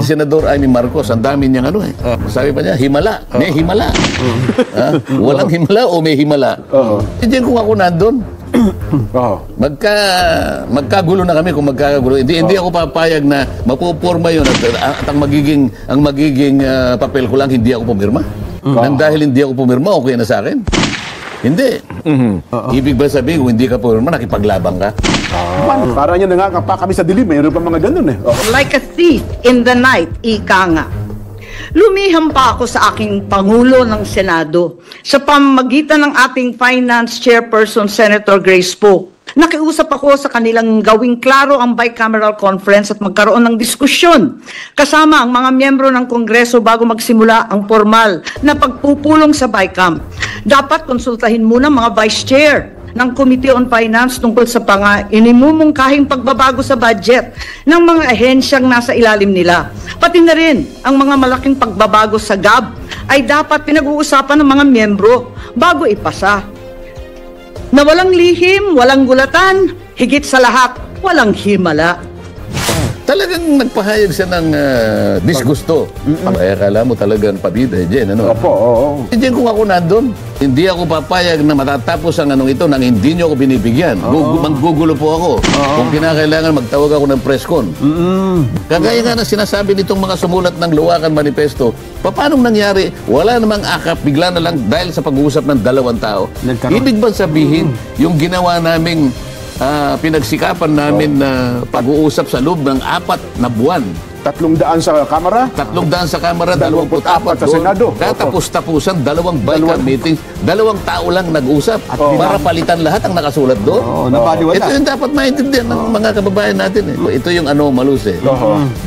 Si Senador Amy Marcos, ang dami niyang ano eh. Sabi pa niya, himala. May himala. Walang himala o may himala. Hindi kung ako nandun. Magkagulo na kami kung magkagulo. Hindi ako papayag na mapuporma yun at ang magiging papel ko lang hindi ako pumirma. Nang dahil hindi ako pumirma, okay na sa akin. Hindi. Ibig ba sabihin, kung hindi ka pumirma, nakipaglabang ka? Para niya nangangapa kami sa dilim, mayroon pa mga ganun eh. Like a thief in the night, ika nga. Lumiham pa ako sa aking Pangulo ng Senado sa pamamagitan ng ating Finance Chairperson, Senator Grace Poe. Nakiusap ako sa kanilang gawing klaro ang bicameral conference at magkaroon ng diskusyon kasama ang mga miyembro ng Kongreso bago magsimula ang formal na pagpupulong sa BICAM. Dapat konsultahin muna mga Vice Chair ng Committee on Finance tungkol sa inimumungkahing pagbabago sa budget ng mga ahensyang nasa ilalim nila. Pati na rin ang mga malaking pagbabago sa GAB ay dapat pinag-uusapan ng mga miyembro bago ipasa. Na walang lihim, walang gulatan, higit sa lahat, walang himala. Talagang nagpahayag siya ng disgusto. Kaya akala mo talagang pabida, Jen, ano? Opo, oo. Jen, kung ako nandun, hindi ako papayag na matatapos ang anong ito nang hindi nyo ako binibigyan. Manggugulo po ako. Kung kinakailangan, magtawag ako ng press con. Kagaya nga na sinasabi nitong mga sumulat ng Luwakan Manifesto, paano nangyari? Wala namang akap, bigla na lang dahil sa pag-uusap ng dalawang tao. Ibig ba sabihin, yung ginawa naming pinagsikapan namin na pag-uusap sa loob ng 4 na buwan. 300 sa Kamara? 300 sa Kamara, 24 sa Senado. Katapos-tapusan, 2 BICAM meetings, 2 tao lang nag-usap para palitan lahat ang nakasulat doon. Ito yung dapat maintindihan ng mga kababayan natin. Ito yung anomalous eh.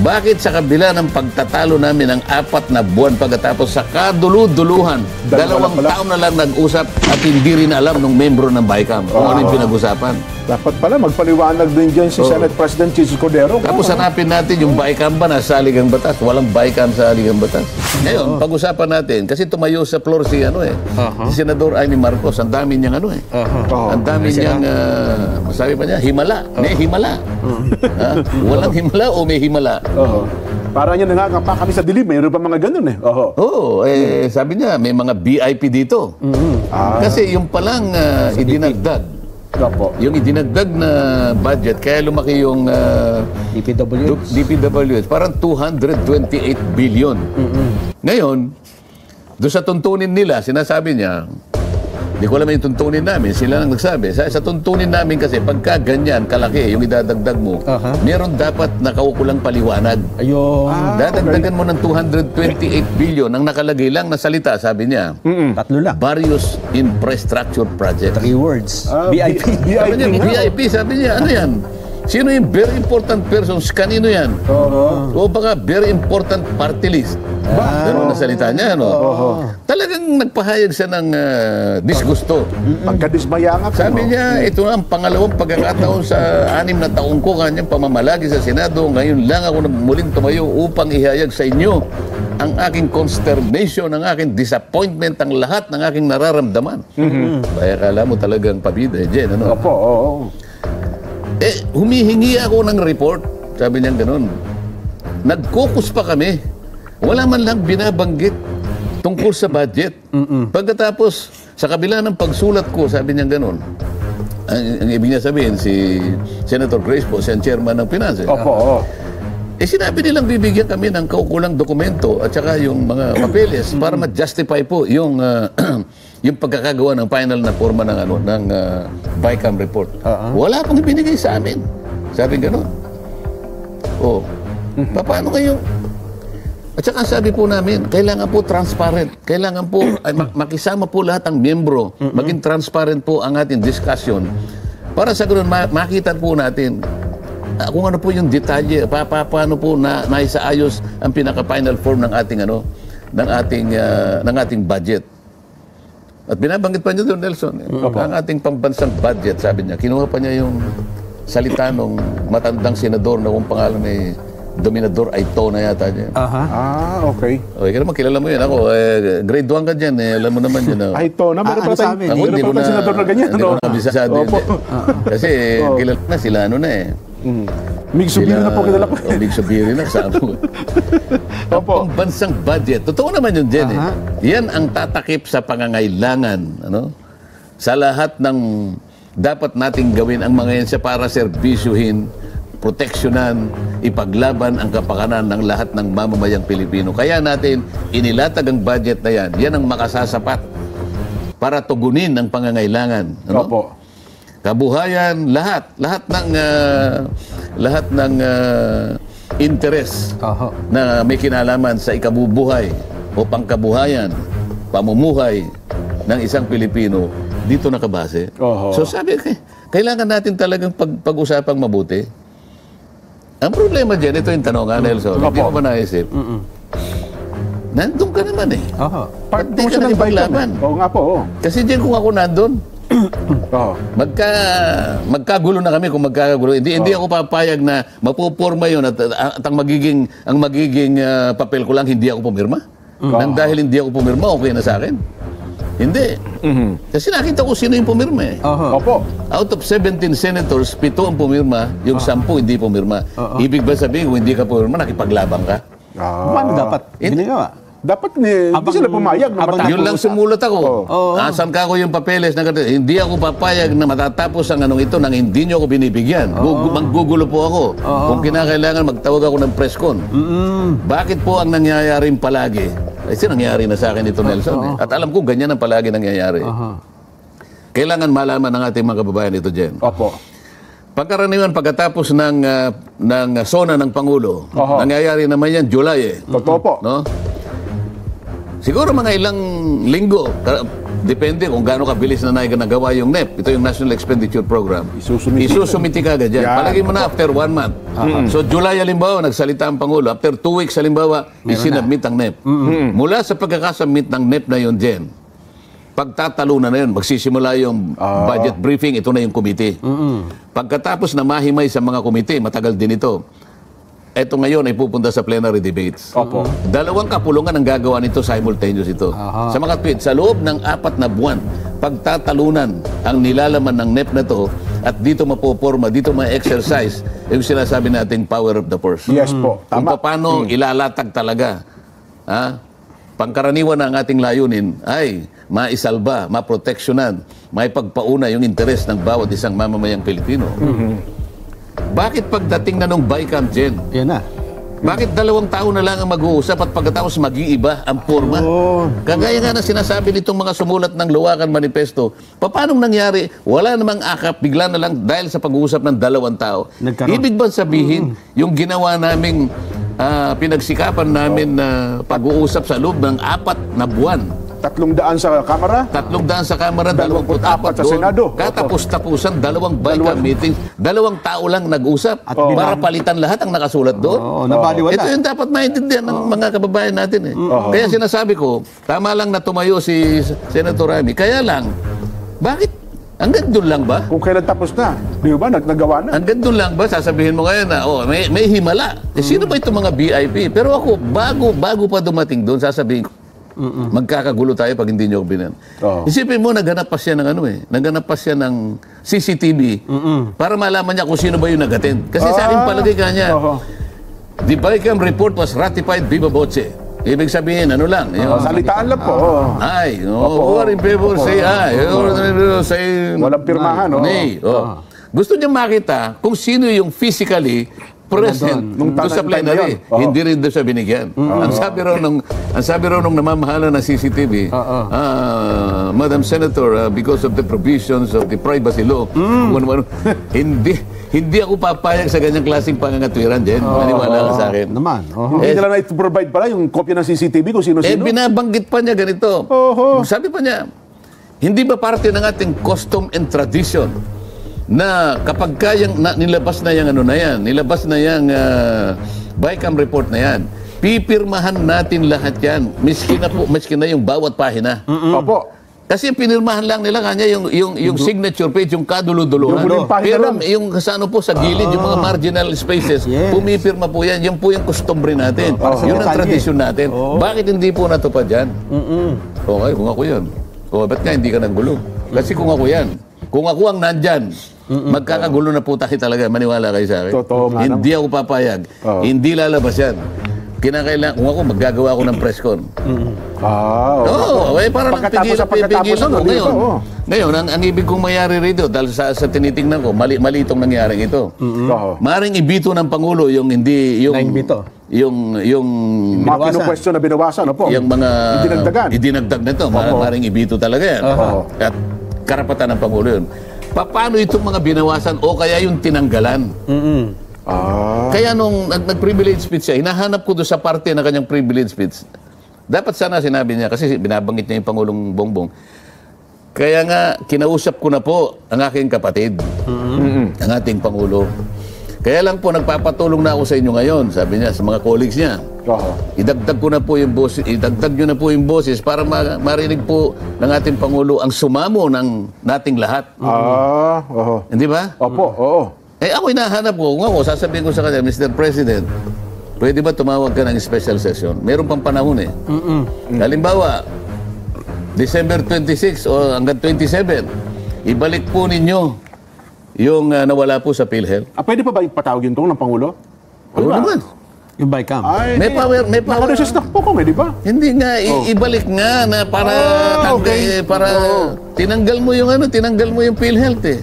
Bakit sa kabila ng pagtatalo namin ng 4 na buwan pagkatapos sa kadulu-duluhan, 2 tao na lang nag-usap at hindi rin alam ng membro ng BICAM kung ano yung pinag-usapan? Dapat pala magpaliwanag din dyan si Senate President Jesus Cordero. Tapos hanapin natin yung BICAM ba nasa Saligang Batas. Walang BICAM sa Saligang Batas. Ngayon, pag-usapan natin, kasi tumayo sa floor si Senador Amy Marcos, ang dami niyang ang dami niyang, sabi pa niya, himala. May himala. Walang himala o may himala? Para niya nangangapa kami sa dilim, mayroon pa mga ganun eh. Sabi niya, may mga VIP dito. Kasi yung palang idinagdag. Yung idinagdag na budget, kaya lumaki yung DPWH, parang 228 billion. Ngayon, doon sa tuntunin nila, sinasabi niya, hindi ko alam yung tuntunin namin, sila lang nagsabi. Sa tuntunin namin kasi, pagka ganyan, kalaki, yung idadagdag mo, meron dapat nakaukulang paliwanag. Dadagdagan mo ng 228 billion, ang nakalagay lang na salita, sabi niya, 3 lang. various infrastructure projects. 3 words. VIP. Sabi niya, VIP, sabi niya, ano yan? Sino yung very important persons? Kanino yan? O baka very important party list? Ganun na salita niya, no? Talagang nagpahayag siya ng disgusto. Pagkadismaya nga po. Sabi niya, ito na ang pangalawang pagkakataon sa 6 na taong ko kanyang pamamalagi sa Senado. Ngayon lang ako muling tumayo upang ihayag sa inyo ang aking consternation, ang aking disappointment, ang lahat ng aking nararamdaman. Kaya akala mo talagang pabida, Jen, ano? Opo, oo. Humihingi ako ng report. Sabi niya gano'n. Nag-caucus pa kami. Wala man lang binabanggit tungkol sa budget. Pagkatapos, sa kabila ng pagsulat ko, sabi niya gano'n. Ang ibig niya sabihin, si Senator Grace po, siya ang chairman ng Finance. Opo, sinabi nilang bibigyan kami ng kaukulang dokumento at saka yung mga papeles para ma-justify po yung yung pagkakagawa ng final na forma ng BICAM report. Wala pong ibinigay sa amin. Sabi gano'n. Paano kayo? At saka sabi po namin, kailangan po transparent. Kailangan po makisama po lahat ng miyembro. Maging transparent po ang ating discussion. Para sa gano'n, makita po natin kung ano po yung detalye, paano po naisaayos ang pinaka-final form ng ating ng ating budget. At binabanggit pa niya doon, Nelson, ang ating pambansang budget, sabi niya, kinuha pa niya yung salita ng matandang senador na kung pangalan ay Dominador Aito na yata niya. Okay. Okay, naman, kilala mo yun. Ako, grade 1 ka dyan. Alam mo naman yun. Aito na, meron pa sa amin. tayong meron pa tayong senador na ganyan. Hindi ko na kabisado yun. Kasi kilala na sila, Mig Subiri na po kilala ko. Mig Subiri na sa ano. Ang Opo. pambansang budget. Totoo naman yun, Jen. Yan ang tatakip sa pangangailangan. Ano? Sa lahat ng dapat nating gawin ang mga yan siya para serbisyuhin, proteksyonan, ipaglaban ang kapakanan ng lahat ng mamamayang Pilipino. Kaya natin inilatag ang budget na yan. Yan ang makasasapat para tugunin ang pangangailangan. Ano? Opo. Kabuhayan, lahat ng interes na may kinalaman sa ikabubuhay o pangkabuhayan, pamumuhay ng isang Pilipino dito nakabase. So sabi, kailangan natin talagang pag-usapang mabuti. Ang problema dyan, ito yung tanong, Nelson, hindi mo ba naisip? Nandun ka naman eh. Part Hindi ka na ipaglaban. Oo nga po. Oo. Kasi dyan kung ako nandun, magkagulo na kami kung magkakagulo. Hindi ako papayag na mapuporma yun at ang magiging papel ko lang hindi ako pumirma. Nang dahil hindi ako pumirma, okay na sa akin. Hindi. Kasi nakita ko sino yung pumirma eh. Opo. Out of 17 senators, 7 ang pumirma, yung 10 hindi pumirma. Ibig ba sabihin kung hindi ka pumirma, nakipaglabang ka? Paano dapat ginagawa? Dapat hindi sila pumayag na matapos. Yun lang sumulat ako. Asan ka ko yung papeles na hindi ako papayag na matatapos ang anong ito nang hindi nyo ako binibigyan. Maggugulo po ako. Kung kinakailangan, magtawag ako ng press con. Bakit po ang nangyayaring palagi? Kasi nangyari na sa akin ito, Nelson. At alam ko, ganyan ang palagi nangyayari. Kailangan malaman ng ating mga kababayan ito, Jen. Opo. Pagkaraniwan, pagkatapos ng sona ng Pangulo, nangyayari naman yan, July eh. Totoo po. No? Siguro mga ilang linggo, depende kung gaano kabilis na nagawa yung NEP. Ito yung National Expenditure Program. Isusumiti ka agad yan. Palagi mo na after 1 month. So July halimbawa, nagsalita ang Pangulo. After 2 weeks halimbawa, isinabmit ang NEP. Mula sa pagkakasubmit ng NEP na yun, Jen, pagtatalunan na yun, magsisimula yung budget briefing, ito na yung committee. Pagkatapos na mahimay sa mga committee, matagal din ito. Ito ngayon ay pupunta sa plenary debates. Opo. 2 kapulungan ang gagawa nito, simultaneous ito. Sa mga tweet, sa loob ng 4 na buwan, pagtatalunan ang nilalaman ng NEP na to at dito mapoporma, dito ma-exercise yung sinasabi nating power of the purse. Yes po. Kung Tama. paano ilalatag talaga. Pangkaraniwan ng ating layunin ay maisalba, maproteksyonan, maipagpauna yung interes ng bawat isang mamamayang Pilipino. Bakit pagdating na nung BICAM, Jen? Yan na. Bakit 2 taon na lang ang mag-uusap at pagkatapos mag-iiba ang forma? Kagaya nga na sinasabi nitong mga sumulat ng Luwakan Manifesto, paanong nangyari? Wala namang akap, bigla na lang dahil sa pag-uusap ng 2 tao. Ibig ba sabihin, yung ginawa naming pinagsikapan namin na pag-uusap sa loob ng 4 na buwan, 300 sa Kamara. 300 sa Kamara, 24 sa Senado. Katapos-tapusan, 2 BICAM meetings, 2 tao lang nag-usap para palitan lahat ang nakasulat doon. Nabaliwala. Ito yung dapat maintindihan ng mga kababayan natin eh. Kaya sinasabi ko, tama lang na tumayo si Senator Ramy. Kaya lang, bakit? Hanggang doon lang ba? Kung kailan tapos na. Di ba? Nagawa na. Hanggang doon lang ba? Sasabihin mo ngayon na, may himala. Sino ba itong mga VIP? Pero ako, bago pa dumating doon, sasabihin ko, magkakagulo tayo pag hindi nyo binan. Isipin mo, naghanap pa siya ng naghanap pa siya ng CCTV para malaman niya kung sino ba yung nag-attend. Kasi sa akin palagay ka niya, the BICAM report was ratified viva voce. Ibig sabihin, ano lang? Salitaan lang po. Ay, who are in favor, say aye. Say Walang pirmahan, nay. Gusto niya makita kung sino yung physically present doon sa plenary. Hindi rin doon siya binigyan. Ang sabi raw nung namamahala ng CCTV, Madam Senator, because of the provisions of the privacy law, hindi ako papayag sa ganyang klaseng pangangatwiran, Jen. Maniwala ka sa akin. Hindi nila na-provide pala yung kopya ng CCTV kung sino-sino. Binabanggit pa niya ganito. Sabi pa niya, hindi ba parte ng ating custom and tradition na kapag nilabas na yung nilabas na yung BICAM report na yan, pipirmahan natin lahat yan, miski na yung bawat pahina. Opo. Kasi pinirmahan lang nila kanya yung signature page, yung kaduluduluhan. Pero yung kasano po sa gilid, yung mga marginal spaces, pumipirma po yan. Yan po yung customary natin. Yun ang tradisyon natin. Bakit hindi po natupad yan? Okay, kung ako yan. Ba't nga hindi ka nanggulo? Kasi kung ako yan, Kung ako ang nandyan, magkakagulo na po tayo talaga. Maniwala kayo sa akin. Totoo nga Hindi ako papayag. Hindi lalabas yan. Kinakailangan, kung ako, maggagawa ako ng press con. Oo, para lang pigil ako. Ngayon, ang ibig kong mayari rito, dahil sa tinitingnan ko, mali itong nangyaring ito. Maring ibito ng Pangulo yung hindi, yung mga kinukwestiyon na binawasan, opo. yung mga idinagdagan. na ito, maring ibito talaga yan. At karapatan ng Pangulo yun. Paano itong mga binawasan o kaya yung tinanggalan? Kaya nung nag-privilege speech siya, hinahanap ko doon sa parte na kanyang privilege speech. Dapat sana sinabi niya, kasi binabanggit niya yung Pangulong Bongbong. Kaya nga, kinausap ko na po ang aking kapatid, ang ating Pangulo. Kaya lang po, nagpapatulong na ako sa inyo ngayon, sabi niya, sa mga colleagues niya. Idagdag ko na po yung boses, idagdag nyo na po yung boses para marinig po ng ating Pangulo ang sumamo ng nating lahat. Hindi ba? Opo, oo. Ako hinahanap ko, kung ako, sasabihin ko sa kanya, Mr. President, pwede ba tumawag ka ng special session? Meron pang panahon eh. Halimbawa, December 26 o hanggang 27, ibalik po ninyo yung nawala po sa PhilHealth. Pwede pa ba ipatawagin ito ng Pangulo? Oo naman. Yung BICAM. May power. Nakaresist na po kung di ba? Hindi nga, ibalik nga na para tinanggal mo yung PhilHealth eh.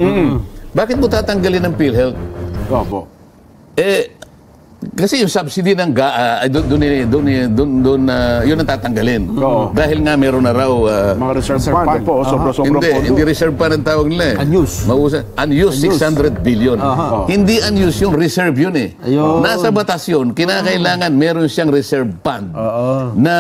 Bakit mo tatanggalin ng PhilHealth? Opo. Kasi yung subsidy ng GAA, doon yun ang tatanggalin. Dahil nga meron na raw... mga reserve fund po, sobra-sobrang pondo. Hindi reserve fund ang tawag nila eh. Unused 600 billion. Hindi unused yung reserve yun eh. Nasa batas yun, kinakailangan meron siyang reserve fund na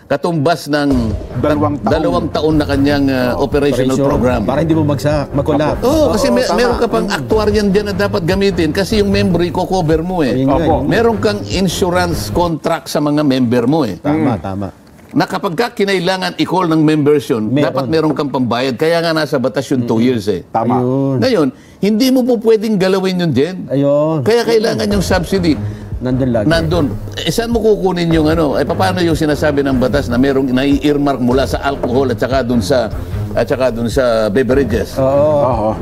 katumbas ng 2 taon na kanyang operational program. Para hindi mo magkulap. Kasi meron ka pang actuarian dyan na dapat gamitin kasi yung member i-cover mo eh. Meron kang insurance contract sa mga member mo eh. Tama. Na kapag ka kinailangan i-call ng members yun, dapat meron kang pambayad. Kaya nga nasa batas yun 2 years eh. Tama. Ngayon, hindi mo po pwedeng galawin yun din. Kaya kailangan yung subsidy. Nandun. Saan mo kukunin yung paano yung sinasabi ng batas na merong nai-earmark mula sa alcohol at saka dun sa beverages?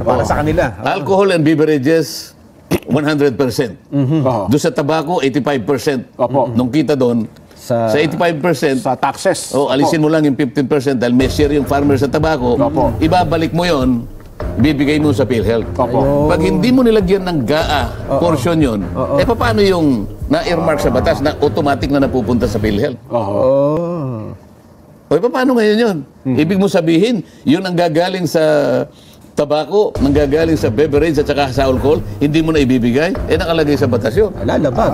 Para sa kanila. Alcohol and beverages 100%. Doon sa tobacco 85%. Nung kita doon sa 85% sa taxes. Alisin mo lang yung 15% dahil may share yung farmer sa tobacco. Ibabalik mo yon, bibigay mo sa PhilHealth. Pag hindi mo nilagyan ng GAA portion yun, paano yung na-earmark sa batas na automatic na napupunta sa PhilHealth? Paano ngayon yun? Ibig mo sabihin, yun ang gagaling sa tabako, nanggagaling sa beverage at saka sa alcohol, hindi mo na ibibigay, nakalagay sa batas yun. Lalabag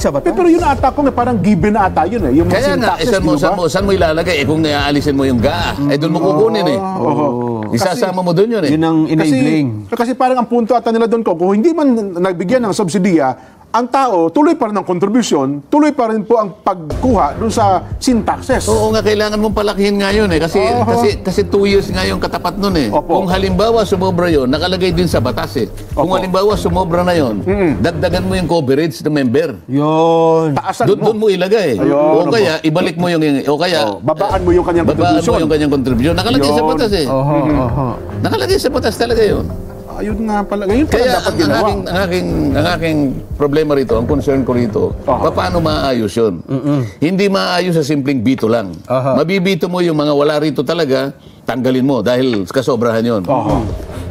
sa batas. Pero yun ata ko, parang given na ata yun eh. Yung kaya nga, saan mo ilalagay? Kung alisin mo yung GAA, doon mo kukunin eh. Isasama mo doon yun eh. Yun ang enabling. Kasi parang ang punto ata nila doon ko, kung hindi man nagbigyan ng subsidiya, ang tao, tuloy pa rin ang contribution, tuloy pa rin po ang pagkuha doon sa sin taxes. Oo nga, kailangan mong palakihin nga yun eh. Kasi 2 years nga yung katapat nun eh. Kung halimbawa sumobra yun, nakalagay din sa batas eh. Kung halimbawa sumobra na yun, dagdagan mo yung coverage ng member. Yun. Taasan mo. Doon mo ilagay. O kaya, ibalik mo yung... babaan mo yung kanyang contribution. Nakalagay sa batas eh. Nakalagay sa batas talaga yun. Ayun nga pala. Ngayon pala kaya dapat ginawa. ang aking problema rito, ang concern ko rito, paano maayos yun? Hindi maayos sa simpleng bito lang. Mabibito mo yung mga wala rito talaga, tanggalin mo dahil kasobrahan yun.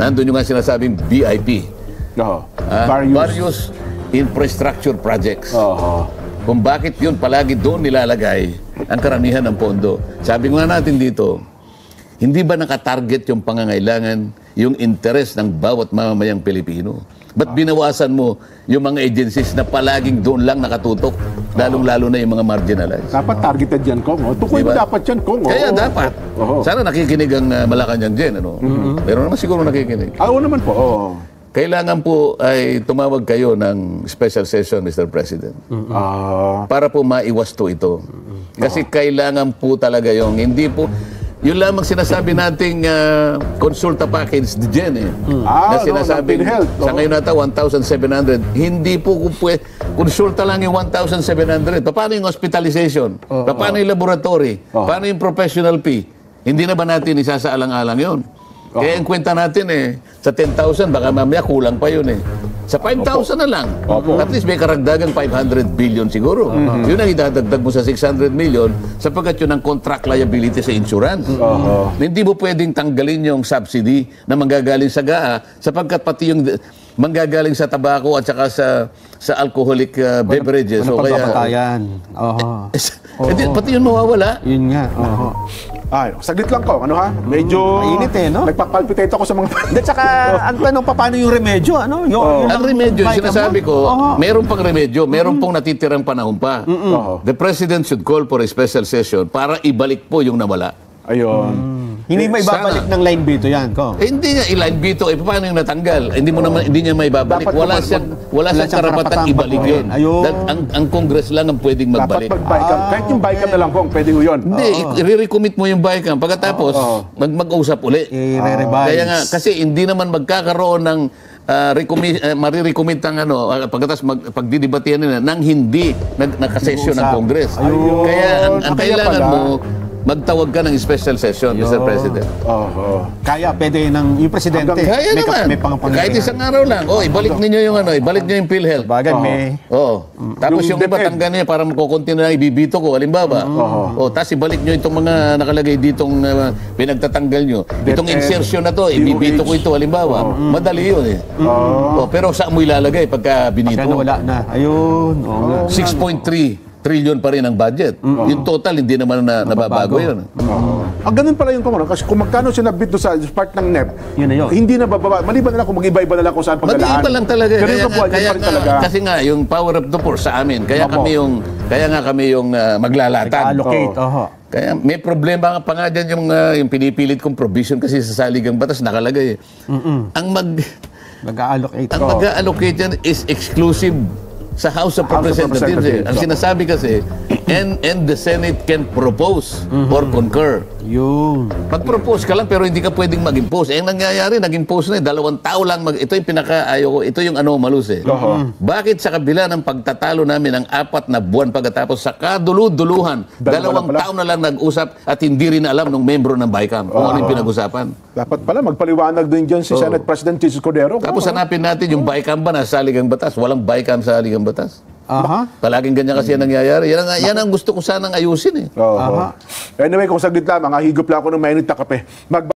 Nandun yung nga sinasabing BIP. Various infrastructure projects. Kung bakit yun palagi doon nilalagay ang karamihan ng pondo. Sabi nga natin dito, hindi ba nakatarget yung pangangailangan, yung interes ng bawat mamamayang Pilipino? Ba't binawasan mo yung mga agencies na palaging doon lang nakatutok, lalong-lalo na yung mga marginalized? Dapat targeted yan, Kong. Tukoy mo dapat yan, Kong. Kaya dapat. Sana nakikinig ang Malacanang dyan. Meron naman siguro nakikinig. Oo naman po. Kailangan po ay tumawag kayo ng special session, Mr. President. Para po maiwas to ito. Kasi kailangan po talaga yung hindi po... Yun lamang sinasabi nating konsulta package dyan eh. Na sinasabi, sa ngayon nata 1,700. Hindi po konsulta lang yung 1,700. Paano yung hospitalization? Paano yung laboratory? Paano yung professional fee? Hindi na ba natin isasaalang-alang yun? Kaya ang kwenta natin sa 10,000, baka mamaya kulang pa yun Sa 5,000 na lang. At least may karagdagang 500 billion siguro. Yun ang idadagdag mo sa 600 million sapagkat yun ang contract liability sa insurance. Hindi mo pwedeng tanggalin yung subsidy na manggagaling sa GAA sapagkat pati yung manggagaling sa tabako at saka sa alcoholic beverages. Ano So, pagpapatayan? pati yun mawawala. Yun nga. Ay, saglit lang ko, ano ha? Medyo mainit no? nagpapalpitate ako sa mga... At saka, ang tanong pa, paano yung remedyo? Ano? Ang remedyo, Bicam sinasabi mo? ko, meron pang remedyo, meron pong natitirang panahon pa. The President should call for a special session para ibalik po yung nawala. Ayun. Hindi may babalik ng line veto yan, ko. Hindi nga, i-line veto, paano yung natanggal? Hindi niya may babalik. Dapat Wala siyang karapatang ibalik yun. Ayun. Ang Congress lang ang pwedeng magbalik. Dapat mag-BICAM. Kahit yung BICAM na lang po, pwede ko yun. Hindi, i-recommit mo yung BICAM. Pagkatapos, mag-usap uli. I-revise. Kaya nga, kasi hindi naman magkakaroon ng marirecommit ang pagkatapos pagdidibatihan nila nang hindi nakasesyon ng Congress. Kaya ang kailangan mo, magtawag ka ng special session, Mr. President. Kaya pwede yung presidente. Kaya naman. May pangapangyarihan. Kahit isang araw lang. Ibalik ninyo yung ibalik niyo yung PhilHealth. Bagay, may... Tapos yung iba DepEd. tanggan niya para makukontinue na ibibito ko, halimbawa. Tapos ibalik niyo itong mga nakalagay ditong pinagtatanggal niyo. Itong DepEd, insertion na to, ibibito ko ito, halimbawa. Madali yun pero saan mo ilalagay pagka binito? Pagka nawala na. Ayun. 6.3 trillion pa rin ang budget. Yung total, hindi naman nababago yun. Ang ganun pala yung kumano, kasi kung magkano sinabit doon sa part ng NEP, Yun na yun. hindi na bababa. Maliban na lang kung mag-iba-iba na lang kung saan pagdalaan. Mag-iiba lang talaga. Pero yung kabuuan, yun pa rin talaga. Kasi nga, yung power of the force sa amin, kaya kami yung maglalatag. Allocate. Kaya may problema pa nga dyan yung pinipilit kong provision kasi sa saligang batas nakalagay. Ang mag-allocate yan is exclusive sa House of Representatives. Ang sinasabi kasi, and the Senate can propose or concur. Yun. Pag-propose ka lang pero hindi ka pwedeng mag-impose. Ang nangyayari, nag-impose na 2 tao lang. Ito yung pinaka-ayaw ko. Ito yung anomalous Bakit sa kabila ng pagtatalo namin ng 4 na buwan pagkatapos sa kadulu-duluhan, 2 taon na lang nag-usap at hindi rin alam ng membro ng BICAM kung ano yung pinag-usapan. Dapat pala, magpaliwanag din dyan si Senate President Jesus Cordero. Tapos hanapin natin yung BICAM ba na saligang batas. Walang BICAM sa saligang batas. Palaging ganyan kasi yan nangyayari. Yan ang gusto ko sanang ayusin Anyway, kung saglit lamang, higop lang ako ng mainit na kape.